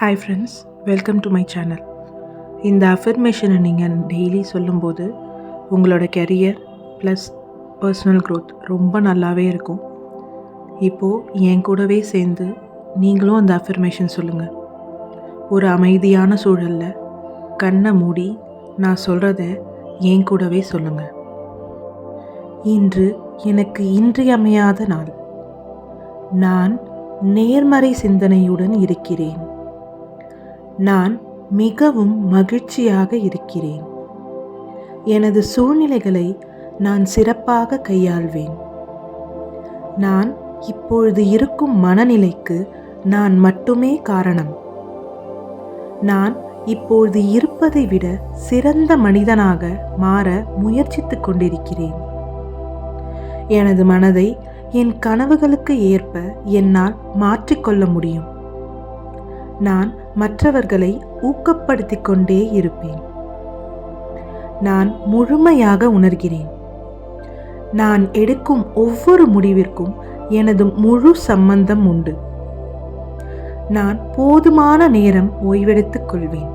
Hi friends, welcome to my channel. இந்த அஃபர்மேஷனை நீங்கள் daily சொல்லும்போது உங்களோட கெரியர் ப்ளஸ் பர்சனல் க்ரோத் ரொம்ப நல்லாவே இருக்கும். இப்போது என் கூடவே சேர்ந்து நீங்களும் அந்த அஃபர்மேஷன் சொல்லுங்கள். ஒரு அமைதியான சூழலில் கண்ணை மூடி நான் சொல்கிறத என் கூடவே சொல்லுங்கள். இன்று எனக்கு இன்றியமையாத நாள். நான் நேர்மறை சிந்தனையுடன் இருக்கிறேன். நான் மிகவும் மகிழ்ச்சியாக இருக்கிறேன். எனது சூழ்நிலைகளை நான் சிறப்பாக கையாள்வேன். நான் இப்பொழுது இருக்கும் மனநிலைக்கு நான் மட்டுமே காரணம். நான் இப்பொழுது இருப்பதை விட சிறந்த மனிதனாக மாற முயற்சித்துக் கொண்டிருக்கிறேன். எனது மனதை என் கனவுகளுக்கு ஏற்ப என்னால் மாற்றிக்கொள்ள முடியும். நான் மற்றவர்களை ஊக்கப்படுத்திக் கொண்டே இருப்பேன். நான் முழுமையாக உணர்கிறேன். நான் எடுக்கும் ஒவ்வொரு முடிவிற்கும் எனது முழு சம்பந்தம் உண்டு. நான் போதுமான நேரம் ஓய்வெடுத்துக் கொள்வேன்.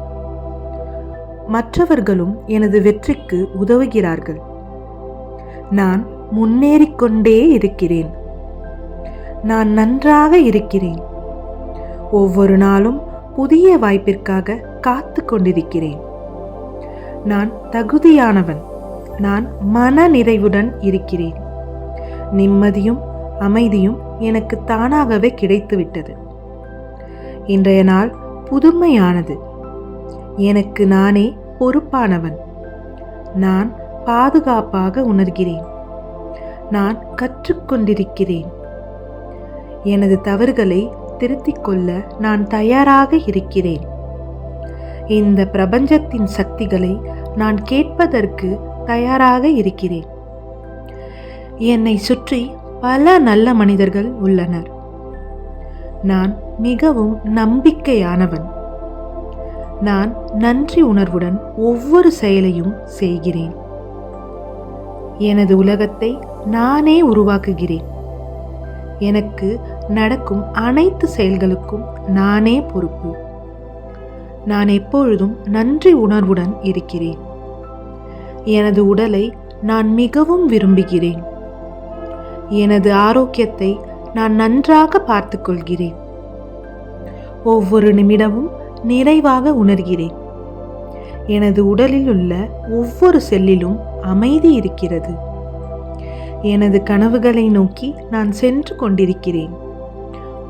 மற்றவர்களும் எனது வெற்றிக்கு உதவுகிறார்கள். நான் முன்னேறிக்கொண்டே இருக்கிறேன். நான் நன்றாக இருக்கிறேன். ஒவ்வொரு நாளும் புதிய வாய்ப்பிற்காக காத்து கொண்டிருக்கிறேன். நான் தகுதியானவன். நான் மன நிறைவுடன் இருக்கிறேன். நிம்மதியும் அமைதியும் எனக்கு தானாகவே கிடைத்துவிட்டது. இன்றைய நாள் புதுமையானது. எனக்கு நானே பொறுப்பானவன். நான் பாதுகாப்பாக உணர்கிறேன். நான் கற்றுக்கொண்டிருக்கிறேன். எனது தவறுகளை திருத்திக் கொள்ள நான் தயாராக இருக்கிறேன். இந்த பிரபஞ்சத்தின் சக்திகளை நான் கேட்பதற்கு தயாராக இருக்கிறேன். என்னை சுற்றி பல நல்ல மனிதர்கள் உள்ளனர். நான் மிகவும் நம்பிக்கையானவன். நான் நன்றி உணர்வுடன் ஒவ்வொரு செயலையும் செய்கிறேன். எனது உலகத்தை நானே உருவாக்குகிறேன். எனக்கு நடக்கும் அனைத்து செயல்களுக்கும் நானே பொறுப்பு. நான் எப்பொழுதும் நன்றி உணர்வுடன் இருக்கிறேன். எனது உடலை நான் மிகவும் விரும்புகிறேன். எனது ஆரோக்கியத்தை நான் நன்றாக பார்த்துக் கொள்கிறேன். ஒவ்வொரு நிமிடமும் நிறைவாக உணர்கிறேன். எனது உடலில் உள்ள ஒவ்வொரு செல்லிலும் அமைதி இருக்கிறது. எனது கனவுகளை நோக்கி நான் சென்று கொண்டிருக்கிறேன்.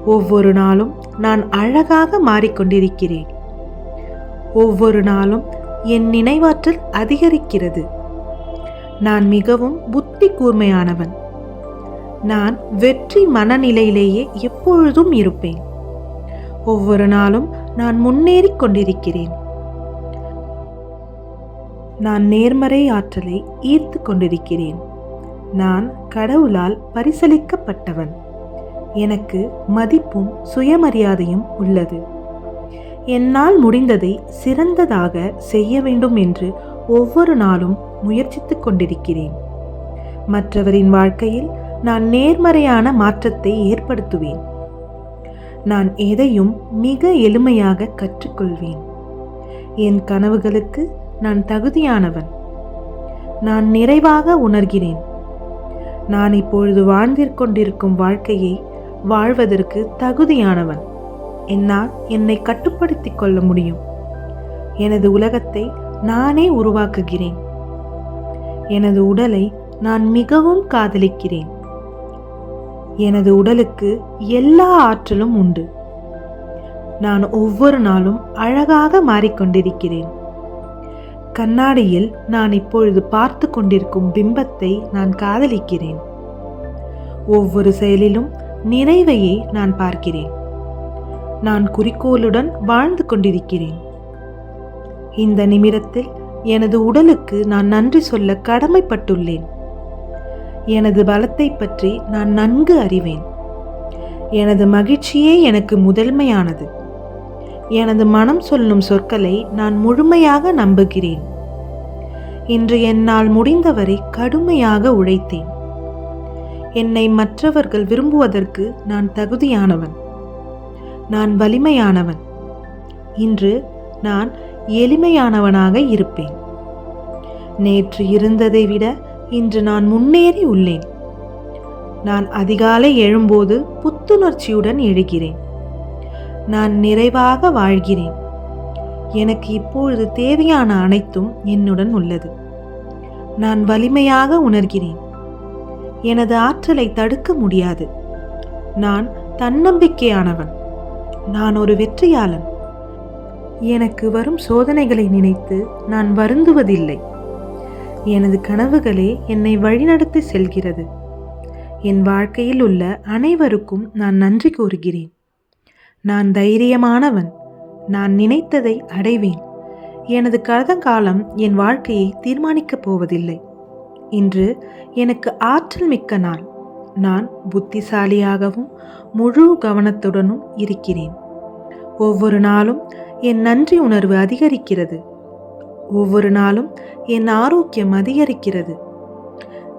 ஒவ்வொரு நாளும் நான் அழகாக மாறிக்கொண்டிருக்கிறேன். ஒவ்வொரு நாளும் என் நினைவாற்றல் அதிகரிக்கிறது. நான் மிகவும் புத்தி கூர்மையானவன். நான் வெற்றி மனநிலையிலேயே எப்பொழுதும் இருப்பேன். ஒவ்வொரு நாளும் நான் முன்னேறிக் கொண்டிருக்கிறேன். நான் நேர்மறை ஆற்றலை ஈர்த்து கொண்டிருக்கிறேன். நான் கடவுளால் பரிசளிக்கப்பட்டவன். எனக்கு மதிப்பும் சுயமரியாதையும் உள்ளது. என்னால் முடிந்ததை சிறந்ததாக செய்ய வேண்டும் என்று ஒவ்வொரு நாளும் முயற்சித்துக் கொண்டிருக்கிறேன். மற்றவரின் வாழ்க்கையில் நான் நேர்மறையான மாற்றத்தை ஏற்படுத்துவேன். நான் எதையும் மிக எளிமையாக கற்றுக்கொள்வேன். என் கனவுகளுக்கு நான் தகுதியானவன். நான் நிறைவாக உணர்கிறேன். நான் இப்பொழுது வாழ்ந்திருக்கும் வாழ்க்கையை வாழ்வதற்கு தகுதியானவன். என்னால் என்னை கட்டுப்படுத்திக் கொள்ள முடியும். எனது உலகத்தை நானே உருவாக்குகிறேன். எனது உடலை நான் மிகவும் காதலிக்கிறேன். எனது உடலுக்கு எல்லா ஆற்றலும் உண்டு. நான் ஒவ்வொரு நாளும் அழகாக மாறிக்கொண்டிருக்கிறேன். கண்ணாடியில் நான் இப்பொழுது பார்த்து கொண்டிருக்கும் பிம்பத்தை நான் காதலிக்கிறேன். ஒவ்வொரு செயலிலும் நிறைவையே நான் பார்க்கிறேன். நான் குறிக்கோளுடன் வாழ்ந்து கொண்டிருக்கிறேன். இந்த நிமிடத்தில் எனது உடலுக்கு நான் நன்றி சொல்ல கடமைப்பட்டுள்ளேன். எனது பலத்தை பற்றி நான் நன்கு அறிவேன். எனது மகிழ்ச்சியே எனக்கு முதன்மையானது. எனது மனம் சொல்லும் சொற்களை நான் முழுமையாக நம்புகிறேன். இன்று என்னால் முடிந்தவரை கடுமையாக உழைத்தேன். என்னை மற்றவர்கள் விரும்புவதற்கு நான் தகுதியானவன். நான் வலிமையானவன். இன்று நான் எளிமையானவனாக இருப்பேன். நேற்று இருந்ததை விட இன்று நான் முன்னேறி உள்ளேன். நான் அதிகாலை எழும்போது புத்துணர்ச்சியுடன் எழுகிறேன். நான் நிறைவாக வாழ்கிறேன். எனக்கு இப்பொழுது தேவையான அனைத்தும் என்னுடன் உள்ளது. நான் வலிமையாக உணர்கிறேன். எனது ஆற்றலை தடுக்க முடியாது. நான் தன்னம்பிக்கையானவன். நான் ஒரு வெற்றியாளன். எனக்கு வரும் சோதனைகளை நினைத்து நான் வருந்துவதில்லை. எனது கனவுகளே என்னை வழிநடத்தி செல்கிறது. என் வாழ்க்கையில் உள்ள அனைவருக்கும் நான் நன்றி கூறுகிறேன். நான் தைரியமானவன். நான் நினைத்ததை அடைவேன். எனது கடந்தகாலம் என் வாழ்க்கையை தீர்மானிக்கப் போவதில்லை. இன்று எனக்கு ஆற்றல் மிக்க நாள். நான் புத்திசாலியாகவும் முழு கவனத்துடனும் இருக்கிறேன். ஒவ்வொரு நாளும் என் நன்றி உணர்வு அதிகரிக்கிறது. ஒவ்வொரு நாளும் என் ஆரோக்கியம் அதிகரிக்கிறது.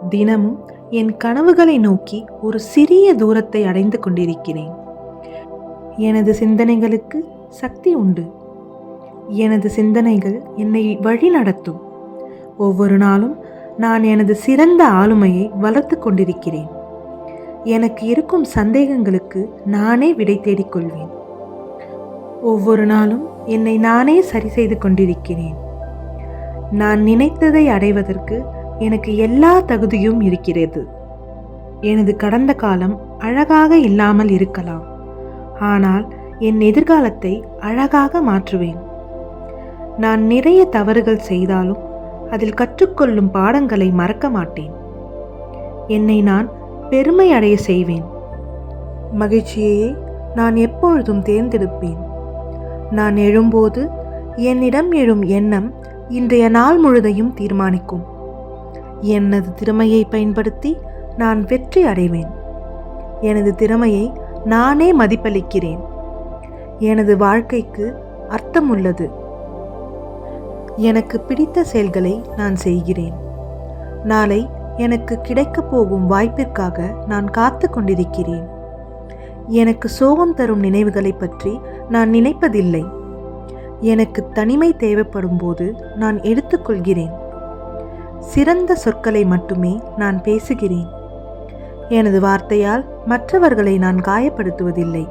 தினமும் என் கனவுகளை நோக்கி ஒரு சிறிய தூரத்தை அடைந்து கொண்டிருக்கிறேன். எனது சிந்தனைகளுக்கு சக்தி உண்டு. எனது சிந்தனைகள் என்னை வழி நடத்தும். ஒவ்வொரு நாளும் நான் எனது சிறந்த ஆளுமையை வளர்த்து கொண்டிருக்கிறேன். எனக்கு இருக்கும் சந்தேகங்களுக்கு நானே விடை தேடிக்கொள்வேன். ஒவ்வொரு நாளும் என்னை நானே சரி செய்து கொண்டிருக்கிறேன். நான் நினைத்ததை அடைவதற்கு எனக்கு எல்லா தகுதியும் இருக்கிறது. எனது கடந்த காலம் அழகாக இல்லாமல் இருக்கலாம், ஆனால் என் எதிர்காலத்தை அழகாக மாற்றுவேன். நான் நிறைய தவறுகள் செய்தாலும் அதில் கற்றுக்கொள்ளும் பாடங்களை மறக்க மாட்டேன். என்னை நான் பெருமை அடைய செய்வேன். மகிழ்ச்சியையே நான் எப்பொழுதும் தேர்ந்தெடுப்பேன். நான் எழும்போது என்னிடம் எழும் எண்ணம் இன்றைய நாள் முழுதையும் தீர்மானிக்கும். எனது திறமையை பயன்படுத்தி நான் வெற்றி அடைவேன். எனது திறமையை நானே மதிப்பளிக்கிறேன். எனது வாழ்க்கைக்கு அர்த்தம் உள்ளது. எனக்கு பிடித்த செயல்களை நான் செய்கிறேன். நாளை எனக்கு கிடைக்கப் போகும் வாய்ப்பிற்காக நான் காத்து கொண்டிருக்கிறேன். எனக்கு சோகம் தரும் நினைவுகளை பற்றி நான் நினைப்பதில்லை. எனக்கு தனிமை தேவைப்படும் போது நான் எடுத்துக்கொள்கிறேன். சிறந்த சொற்களை மட்டுமே நான் பேசுகிறேன். எனது வார்த்தையால் மற்றவர்களை நான் காயப்படுத்துவதில்லை.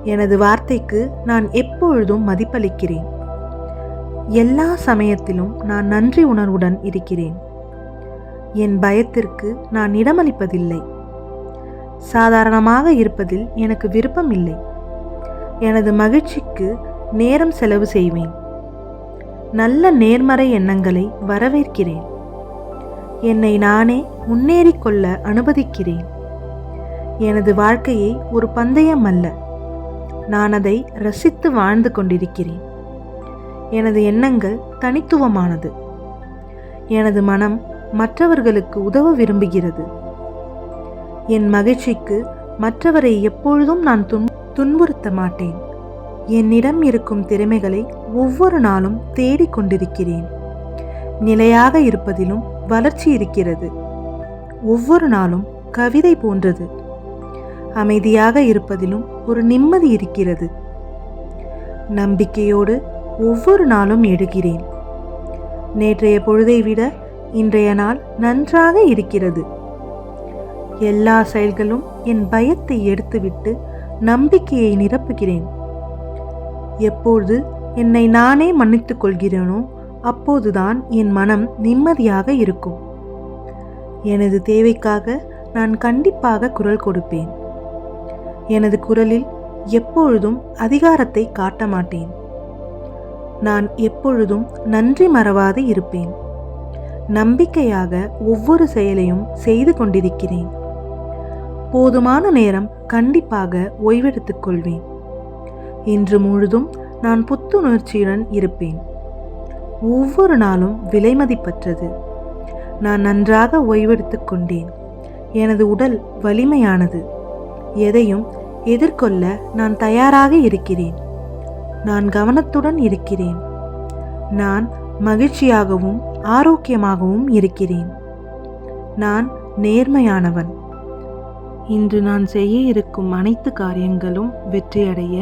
எனது வார்த்தைக்கு நான் எப்பொழுதும் மதிப்பளிக்கிறேன். எல்லா சமயத்திலும் நான் நன்றி உணர்வுடன் இருக்கிறேன். என் பயத்திற்கு நான் இடமளிப்பதில்லை. சாதாரணமாக இருப்பதில் எனக்கு விருப்பம் இல்லை. எனது மகிழ்ச்சிக்கு நேரம் செலவு செய்வேன். நல்ல நேர்மறை எண்ணங்களை வரவேற்கிறேன். என்னை நானே முன்னேறிக்கொள்ள அனுமதிக்கிறேன். எனது வாழ்க்கையை ஒரு பந்தயம் அல்ல, நான் அதை ரசித்து வாழ்ந்து கொண்டிருக்கிறேன். எனது எண்ணங்கள் தனித்துவமானது. எனது மனம் மற்றவர்களுக்கு உதவ விரும்புகிறது. என் மகிழ்ச்சிக்கு மற்றவரை எப்பொழுதும் நான் துன்புறுத்த மாட்டேன். என்னிடம் இருக்கும் திறமைகளை ஒவ்வொரு நாளும் தேடிக்கொண்டிருக்கிறேன். நிலையாக இருப்பதிலும் வளர்ச்சி இருக்கிறது. ஒவ்வொரு நாளும் கவிதை போன்றது. அமைதியாக இருப்பதிலும் ஒரு நிம்மதி இருக்கிறது. நம்பிக்கையோடு ஒவ்வொரு நாளும் எழுகிறேன். நேற்றைய பொழுதை விட இன்றைய நாள் நன்றாக இருக்கிறது. எல்லா செயல்களும் என் பயத்தை எடுத்துவிட்டு நம்பிக்கையை நிரப்புகிறேன். எப்பொழுது என்னை நானே மன்னித்துக் கொள்கிறேனோ அப்போதுதான் என் மனம் நிம்மதியாக இருக்கும். எனது தேவைக்காக நான் கண்டிப்பாக குரல் கொடுப்பேன். எனது குரலில் எப்பொழுதும் அதிகாரத்தை காட்ட மாட்டேன். நான் எப்பொழுதும் நன்றி மறவாது இருப்பேன். நம்பிக்கையாக ஒவ்வொரு செயலையும் செய்து கொண்டிருக்கிறேன். போதுமான நேரம் கண்டிப்பாக ஓய்வெடுத்துக் கொள்வேன். இன்று முழுதும் நான் புத்துணர்ச்சியுடன் இருப்பேன். ஒவ்வொரு நாளும் விலைமதிப்பற்றது. நான் நன்றாக ஓய்வெடுத்துக் கொண்டேன். எனது உடல் வலிமையானது. எதையும் எதிர்கொள்ள நான் தயாராக இருக்கிறேன். நான் கவனத்துடன் இருக்கிறேன். நான் மகிழ்ச்சியாகவும் ஆரோக்கியமாகவும் இருக்கிறேன். நான் நேர்மையானவன். இன்று நான் செய்ய இருக்கும் அனைத்து காரியங்களும் வெற்றியடைய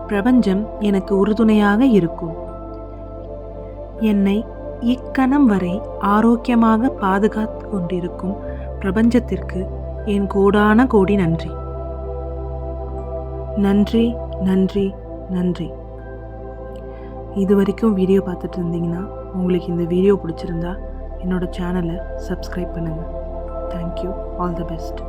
பிரபஞ்சம் எனக்கு உறுதுணையாக இருக்கும். என்னை இக்கணம் வரை ஆரோக்கியமாக பாதுகாத்து கொண்டிருக்கும் பிரபஞ்சத்திற்கு என் கோடான கோடி நன்றி. நன்றி, நன்றி, நன்றி. இது வரைக்கும் வீடியோ பார்த்துட்டு இருந்தீங்கன்னா உங்களுக்கு இந்த வீடியோ பிடிச்சிருந்தா என்னோட சேனலை சப்ஸ்கிரைப் பண்ணுங்கள். தேங்க்யூ. All the best.